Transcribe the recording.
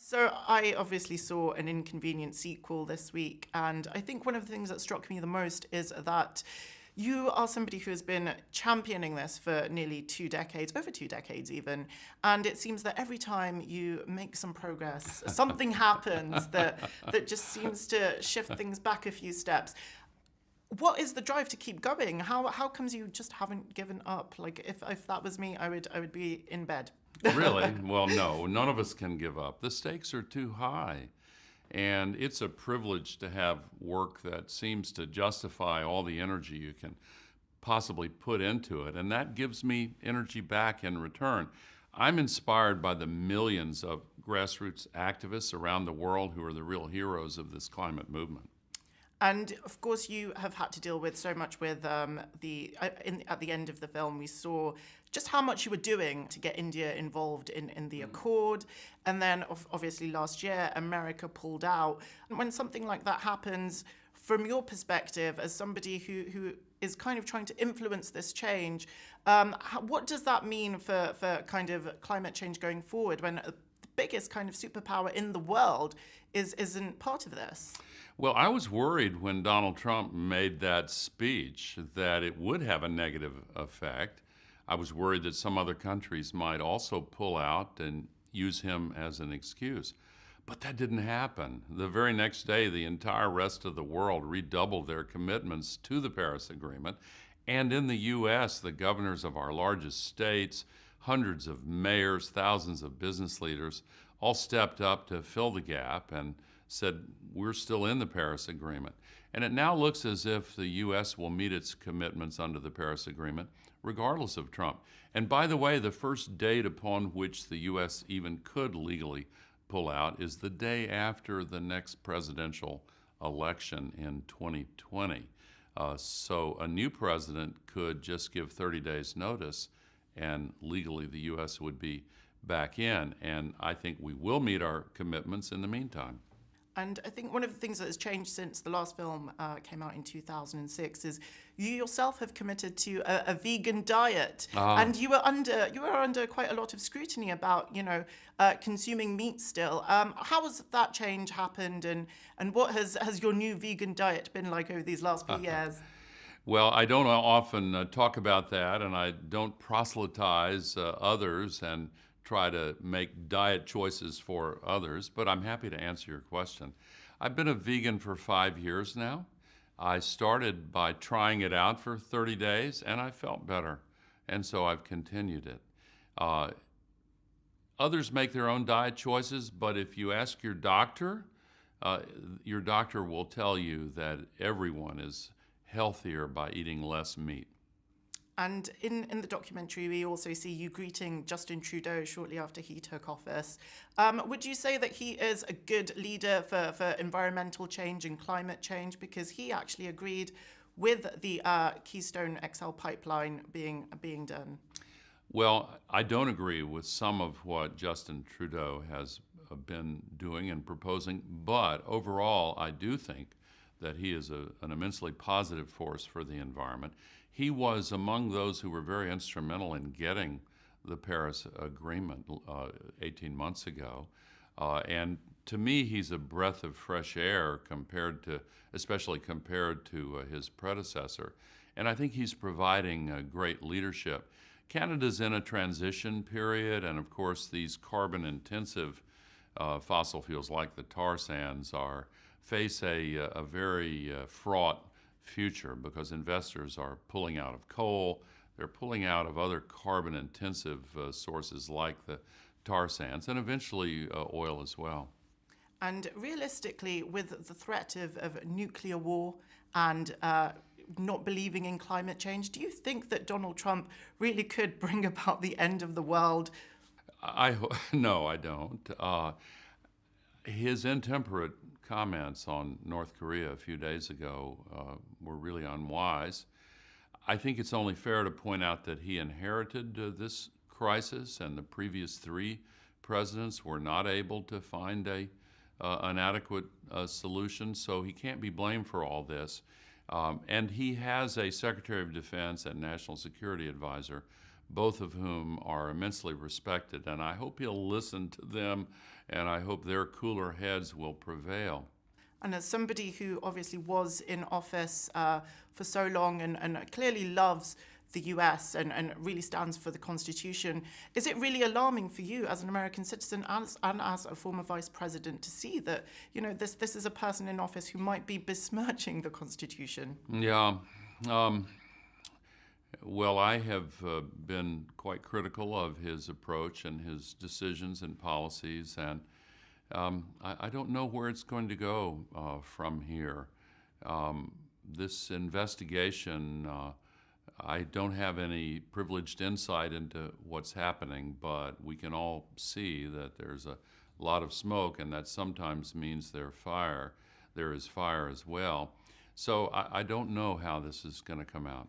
So I obviously saw an Inconvenient Sequel this week, and I think one of the things that struck me the most is that you are somebody who has been championing this for nearly 2 decades, over 2 decades even, and it seems that every time you make some progress, something happens that just seems to shift things back a few steps. What is the drive to keep going? How comes you just haven't given up? Like if that was me, I would be in bed. Really? Well, no, none of us can give up. The stakes are too high. And it's a privilege to have work that seems to justify all the energy you can possibly put into it. And that gives me energy back in return. I'm inspired by the millions of grassroots activists around the world who are the real heroes of this climate movement. And of course, you have had to deal with so much with at the end of the film, we saw just how much you were doing to get India involved in the Accord. And then obviously last year, America pulled out. And when something like that happens, from your perspective, as somebody who is kind of trying to influence this change, what does that mean for kind of climate change going forward when the biggest kind of superpower in the world isn't part of this? Well, I was worried when Donald Trump made that speech that it would have a negative effect. I was worried that some other countries might also pull out and use him as an excuse. But that didn't happen. The very next day, the entire rest of the world redoubled their commitments to the Paris Agreement. And in the U.S., the governors of our largest states, hundreds of mayors, thousands of business leaders, all stepped up to fill the gap and said, we're still in the Paris Agreement. And it now looks as if the U.S. will meet its commitments under the Paris Agreement, regardless of Trump. And by the way, the first date upon which the U.S. even could legally pull out is the day after the next presidential election in 2020. So a new president could just give 30 days notice, and legally the U.S. would be back in. And I think we will meet our commitments in the meantime. And I think one of the things that has changed since the last film came out in 2006 is you yourself have committed to a vegan diet, and you were under quite a lot of scrutiny about consuming meat still. How has that change happened, and what has your new vegan diet been like over these last few years? Well, I don't often talk about that, and I don't proselytize others and try to make diet choices for others, but I'm happy to answer your question. I've been a vegan for 5 years now. I started by trying it out for 30 days, and I felt better, and so I've continued it. Others make their own diet choices, but if you ask your doctor will tell you that everyone is healthier by eating less meat. And in the documentary, we also see you greeting Justin Trudeau shortly after he took office. Would you say that he is a good leader for environmental change and climate change? Because he actually agreed with the Keystone XL pipeline being done. Well, I don't agree with some of what Justin Trudeau has been doing and proposing, but overall, I do think that he is an immensely positive force for the environment. He was among those who were very instrumental in getting the Paris Agreement 18 months ago. And to me, he's a breath of fresh air especially compared to his predecessor. And I think he's providing great leadership. Canada's in a transition period, and of course, these carbon-intensive fossil fuels like the tar sands face a very fraught future because investors are pulling out of coal, they're pulling out of other carbon-intensive sources like the tar sands, and eventually oil as well. And realistically, with the threat of nuclear war and not believing in climate change, do you think that Donald Trump really could bring about the end of the world? No, I don't. His intemperate comments on North Korea a few days ago were really unwise. I think it's only fair to point out that he inherited this crisis, and the previous 3 presidents were not able to find an adequate solution, so he can't be blamed for all this. And he has a Secretary of Defense and National Security Advisor both of whom are immensely respected. And I hope he'll listen to them, and I hope their cooler heads will prevail. And as somebody who obviously was in office for so long and clearly loves the U.S. and really stands for the Constitution, is it really alarming for you as an American citizen and as a former vice president to see that, this is a person in office who might be besmirching the Constitution? Yeah. Well, I have been quite critical of his approach and his decisions and policies, and I don't know where it's going to go from here. This investigation, I don't have any privileged insight into what's happening, but we can all see that there's a lot of smoke, and that sometimes means there is fire as well. So I don't know how this is going to come out.